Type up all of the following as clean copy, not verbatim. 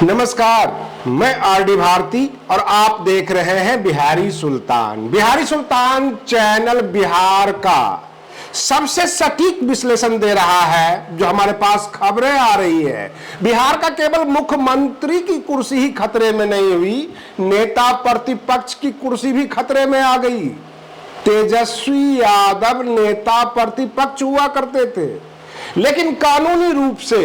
नमस्कार, मैं आरडी भारती और आप देख रहे हैं बिहारी सुल्तान। बिहारी सुल्तान चैनल बिहार का सबसे सटीक विश्लेषण दे रहा है। जो हमारे पास खबरें आ रही है, बिहार का केवल मुख्यमंत्री की कुर्सी ही खतरे में नहीं हुई, नेता प्रतिपक्ष की कुर्सी भी खतरे में आ गई। तेजस्वी यादव नेता प्रतिपक्ष हुआ करते थे, लेकिन कानूनी रूप से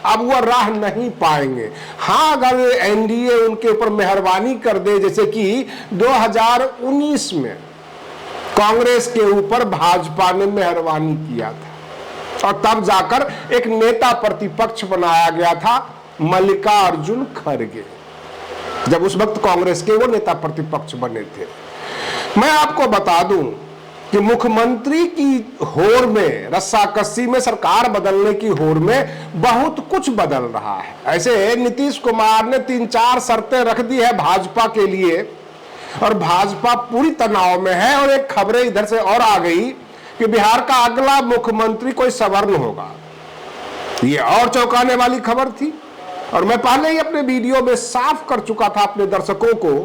अब वह राह नहीं पाएंगे। हाँ, अगर एनडीए उनके ऊपर मेहरबानी कर दे, जैसे कि 2019 में कांग्रेस के ऊपर भाजपा ने मेहरबानी किया था और तब जाकर एक नेता प्रतिपक्ष बनाया गया था मल्लिकार्जुन खड़गे, जब उस वक्त कांग्रेस के वो नेता प्रतिपक्ष बने थे। मैं आपको बता दूं कि मुख्यमंत्री की होड़ में, रस्साकस्सी में, सरकार बदलने की होड़ में बहुत कुछ बदल रहा है। ऐसे नीतीश कुमार ने 3-4 शर्तें रख दी है भाजपा के लिए और भाजपा पूरी तनाव में है। और एक खबरें इधर से और आ गई कि बिहार का अगला मुख्यमंत्री कोई सवर्ण होगा। ये और चौंकाने वाली खबर थी और मैं पहले ही अपने वीडियो में साफ कर चुका था अपने दर्शकों को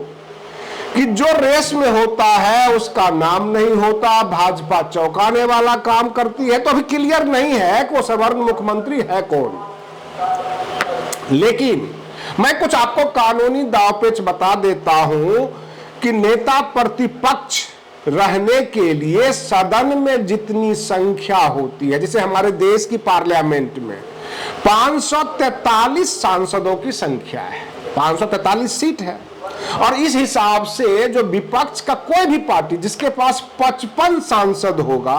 कि जो रेस में होता है उसका नाम नहीं होता। भाजपा चौंकाने वाला काम करती है, तो अभी क्लियर नहीं है कि वो सवर्ण मुख्यमंत्री है कौन। लेकिन मैं कुछ आपको कानूनी दांवपेच बता देता हूं कि नेता प्रतिपक्ष रहने के लिए सदन में जितनी संख्या होती है, जैसे हमारे देश की पार्लियामेंट में 543 सांसदों की संख्या है, 543 सीट है। और इस हिसाब से जो विपक्ष का कोई भी पार्टी जिसके पास 55 सांसद होगा,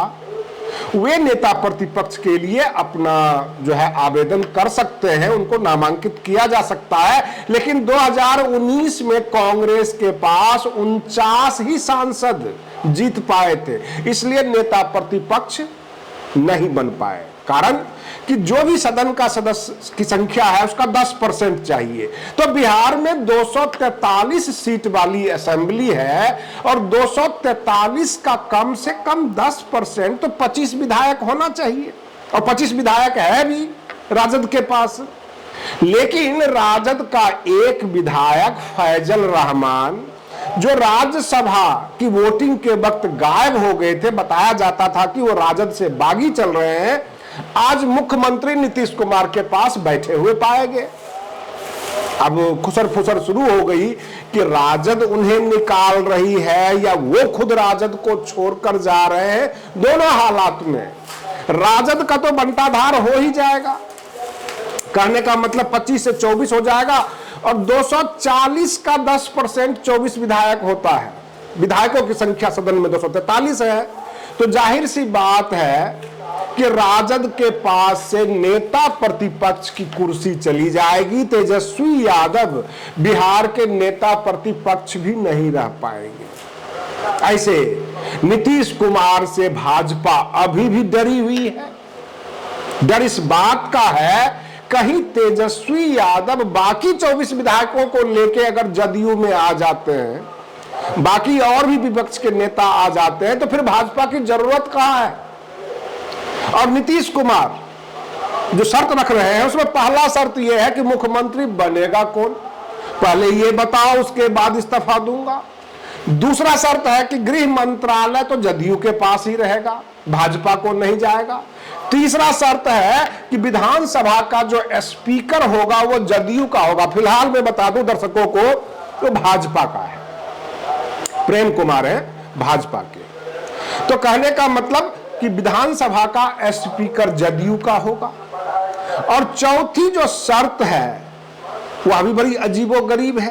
वे नेता प्रतिपक्ष के लिए अपना जो है आवेदन कर सकते हैं, उनको नामांकित किया जा सकता है। लेकिन 2019 में कांग्रेस के पास 49 ही सांसद जीत पाए थे, इसलिए नेता प्रतिपक्ष नहीं बन पाए। कारण कि जो भी सदन का सदस्य की संख्या है उसका 10% चाहिए। तो बिहार में 243 सीट वाली असेंबली है और 243 का कम से कम 10%, तो 25 विधायक होना चाहिए और 25 विधायक है भी राजद के पास। लेकिन राजद का एक विधायक फैजल रहमान, जो राज्यसभा की वोटिंग के वक्त गायब हो गए थे, बताया जाता था कि वो राजद से बागी चल रहे हैं, आज मुख्यमंत्री नीतीश कुमार के पास बैठे हुए पाए गए। अब खुसर फुसर शुरू हो गई कि राजद उन्हें निकाल रही है या वो खुद राजद को छोड़कर जा रहे हैं। दोनों हालात में राजद का तो बंटाधार हो ही जाएगा, कहने का मतलब 25 से 24 हो जाएगा और 240 का 10% 24 विधायक होता है। विधायकों की संख्या सदन में 243 है, तो जाहिर सी बात है कि राजद के पास से नेता प्रतिपक्ष की कुर्सी चली जाएगी। तेजस्वी यादव बिहार के नेता प्रतिपक्ष भी नहीं रह पाएंगे। ऐसे नीतीश कुमार से भाजपा अभी भी डरी हुई है। डर इस बात का है कहीं तेजस्वी यादव बाकी 24 विधायकों को लेके अगर जदयू में आ जाते हैं, बाकी और भी विपक्ष के नेता आ जाते हैं, तो फिर भाजपा की जरूरत कहां है। और नीतीश कुमार जो शर्त रख रहे हैं उसमें पहला शर्त यह है कि मुख्यमंत्री बनेगा कौन, पहले ये बताओ, उसके बाद इस्तीफा दूंगा। दूसरा शर्त है कि गृह मंत्रालय तो जदयू के पास ही रहेगा, भाजपा को नहीं जाएगा। तीसरा शर्त है कि विधानसभा का जो स्पीकर होगा वो जदयू का होगा। फिलहाल मैं बता दूं दर्शकों को, तो भाजपा का है, प्रेम कुमार है भाजपा के। तो कहने का मतलब कि विधानसभा का स्पीकर जदयू का होगा। और चौथी जो शर्त है वह भी बड़ी अजीबोगरीब है।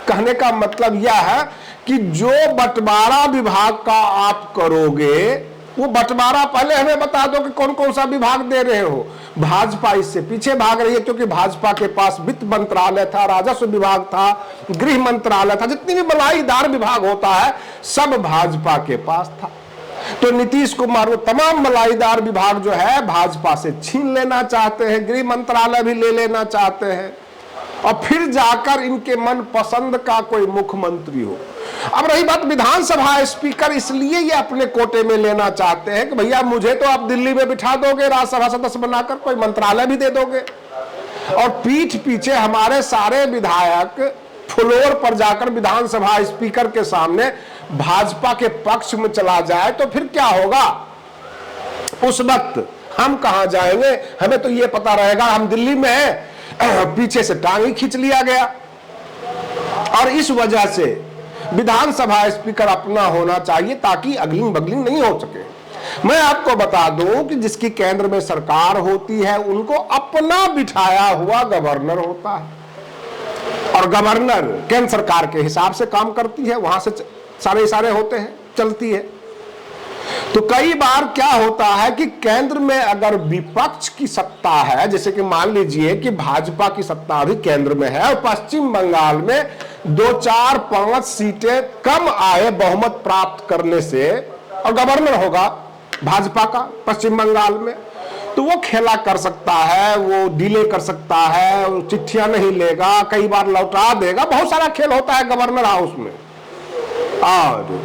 कहने का मतलब यह है कि जो बंटवारा विभाग का आप करोगे, वो बंटवारा पहले हमें बता दो कि कौन कौन सा विभाग दे रहे हो। भाजपा इससे पीछे भाग रही है, क्योंकि भाजपा के पास वित्त मंत्रालय था, राजस्व विभाग था, गृह मंत्रालय था, जितनी भी मलाईदार विभाग होता है सब भाजपा के पास था। तो नीतीश कुमार वो तमाम मलाईदार विभाग जो है भाजपा से छीन लेना चाहते हैं, गृह मंत्रालय भी ले लेना चाहते हैं और फिर जाकर इनके मन पसंद का कोई मुख्यमंत्री हो। अब रही बात विधानसभा स्पीकर, इसलिए ये अपने कोटे में लेना चाहते हैं कि भैया मुझे तो आप दिल्ली में बिठा दोगे राज्यसभा सदस्य बनाकर, कोई मंत्रालय भी दे दोगे, और पीठ पीछे हमारे सारे विधायक फ्लोर पर जाकर विधानसभा स्पीकर के सामने भाजपा के पक्ष में चला जाए तो फिर क्या होगा? उस वक्त हम कहां जाएंगे? हमें तो यह पता रहेगा हम दिल्ली में हैं, पीछे से टांग ही खींच लिया गया। और इस वजह से विधानसभा स्पीकर अपना होना चाहिए ताकि अगलिंग बगलिंग नहीं हो सके। मैं आपको बता दूं कि जिसकी केंद्र में सरकार होती है उनको अपना बिठाया हुआ गवर्नर होता है, और गवर्नर केंद्र सरकार के हिसाब से काम करती है, वहां से सारे इशारे होते हैं, चलती है। तो कई बार क्या होता है कि केंद्र में अगर विपक्ष की सत्ता है, जैसे कि मान लीजिए कि भाजपा की सत्ता अभी केंद्र में है और पश्चिम बंगाल में 2, 4, 5 सीटें कम आए बहुमत प्राप्त करने से, और गवर्नर होगा भाजपा का पश्चिम बंगाल में, तो वो खेला कर सकता है, वो डिले कर सकता है, चिट्ठियां नहीं लेगा, कई बार लौटा देगा, बहुत सारा खेल होता है गवर्नर हाउस में, और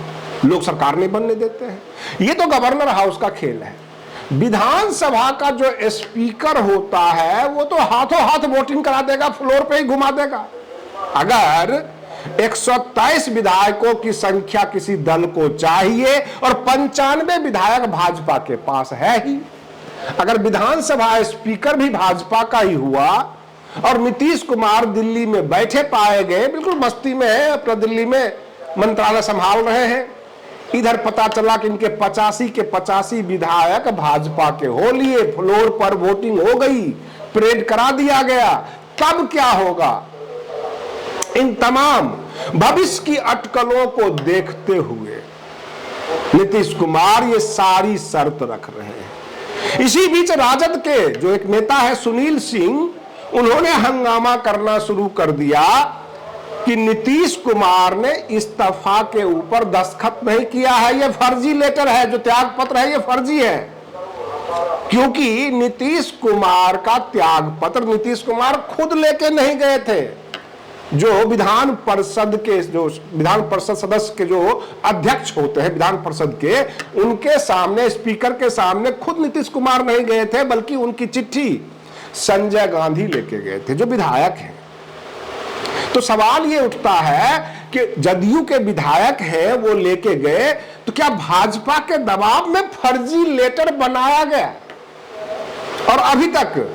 लोग सरकार नहीं बनने देते हैं। ये तो गवर्नर हाउस का खेल है। विधानसभा का जो स्पीकर होता है वो तो हाथों हाथ वोटिंग करा देगा, फ्लोर पे ही घुमा देगा। अगर 123 विधायकों की संख्या किसी दल को चाहिए और 95 विधायक भाजपा के पास है ही, अगर विधानसभा स्पीकर भी भाजपा का ही हुआ और नीतीश कुमार दिल्ली में बैठे पाए गए, बिल्कुल मस्ती में है, अपना दिल्ली में मंत्रालय संभाल रहे हैं, इधर पता चला कि इनके 85 के 85 विधायक भाजपा के हो लिए, फ्लोर पर वोटिंग हो गई, परेड करा दिया गया, तब क्या होगा? इन तमाम भविष्य की अटकलों को देखते हुए नीतीश कुमार ये सारी शर्त रख रहे हैं। इसी बीच राजद के जो एक नेता है सुनील सिंह, उन्होंने हंगामा करना शुरू कर दिया कि नीतीश कुमार ने इस्तीफा के ऊपर दस्तखत नहीं किया है, यह फर्जी लेटर है, जो त्याग पत्र है ये फर्जी है, क्योंकि नीतीश कुमार का त्याग पत्र नीतीश कुमार खुद लेके नहीं गए थे। जो विधान परिषद सदस्य के जो अध्यक्ष होते हैं विधान परिषद के, उनके सामने, स्पीकर के सामने खुद नीतीश कुमार नहीं गए थे, बल्कि उनकी चिट्ठी संजय गांधी लेके गए थे जो विधायक हैं। तो सवाल ये उठता है कि जदयू के विधायक हैं, वो लेके गए, तो क्या भाजपा के दबाव में फर्जी लेटर बनाया गया? और अभी तक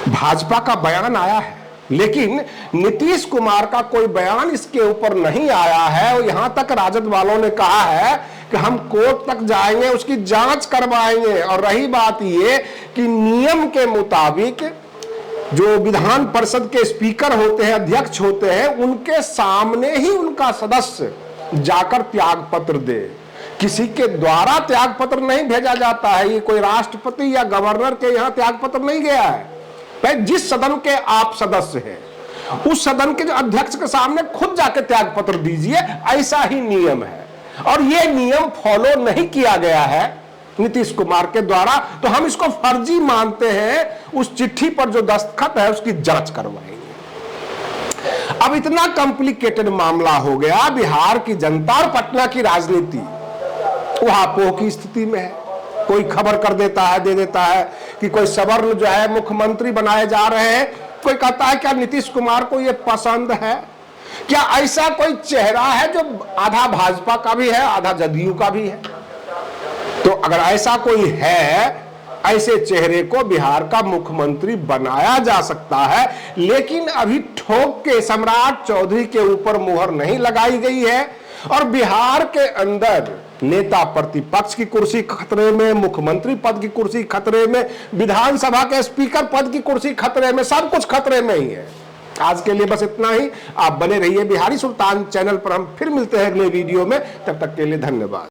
भाजपा का बयान आया है, लेकिन नीतीश कुमार का कोई बयान इसके ऊपर नहीं आया है। और यहां तक राजद वालों ने कहा है कि हम कोर्ट तक जाएंगे, उसकी जांच करवाएंगे। और रही बात ये कि नियम के मुताबिक जो विधान परिषद के स्पीकर होते हैं, अध्यक्ष होते हैं, उनके सामने ही उनका सदस्य जाकर त्याग पत्र दे, किसी के द्वारा त्याग पत्र नहीं भेजा जाता है। ये कोई राष्ट्रपति या गवर्नर के यहाँ त्याग पत्र नहीं गया है। भाई जिस सदन के आप सदस्य हैं उस सदन के जो अध्यक्ष के सामने खुद जाके त्याग पत्र दीजिए, ऐसा ही नियम है। और ये नियम फॉलो नहीं किया गया है नीतीश कुमार के द्वारा, तो हम इसको फर्जी मानते हैं। उस चिट्ठी पर जो दस्तखत है उसकी जांच करवाएंगे। अब इतना कॉम्प्लिकेटेड मामला हो गया, बिहार की जनता और पटना की राजनीति वहां पोह की स्थिति में है। कोई खबर कर देता है, दे देता है कि कोई सवर्ण जो है मुख्यमंत्री बनाए जा रहे हैं। कोई कहता है क्या नीतीश कुमार को यह पसंद है? क्या ऐसा कोई चेहरा है जो आधा भाजपा का भी है, आधा जदयू का भी है? तो अगर ऐसा कोई है, ऐसे चेहरे को बिहार का मुख्यमंत्री बनाया जा सकता है, लेकिन अभी ठोक के सम्राट चौधरी के ऊपर मुहर नहीं लगाई गई है। और बिहार के अंदर नेता प्रतिपक्ष की कुर्सी खतरे में, मुख्यमंत्री पद की कुर्सी खतरे में, विधानसभा के स्पीकर पद की कुर्सी खतरे में, सब कुछ खतरे में ही है। आज के लिए बस इतना ही। आप बने रहिए बिहारी सुल्तान चैनल पर। हम फिर मिलते हैं अगले वीडियो में, तब तक के लिए धन्यवाद।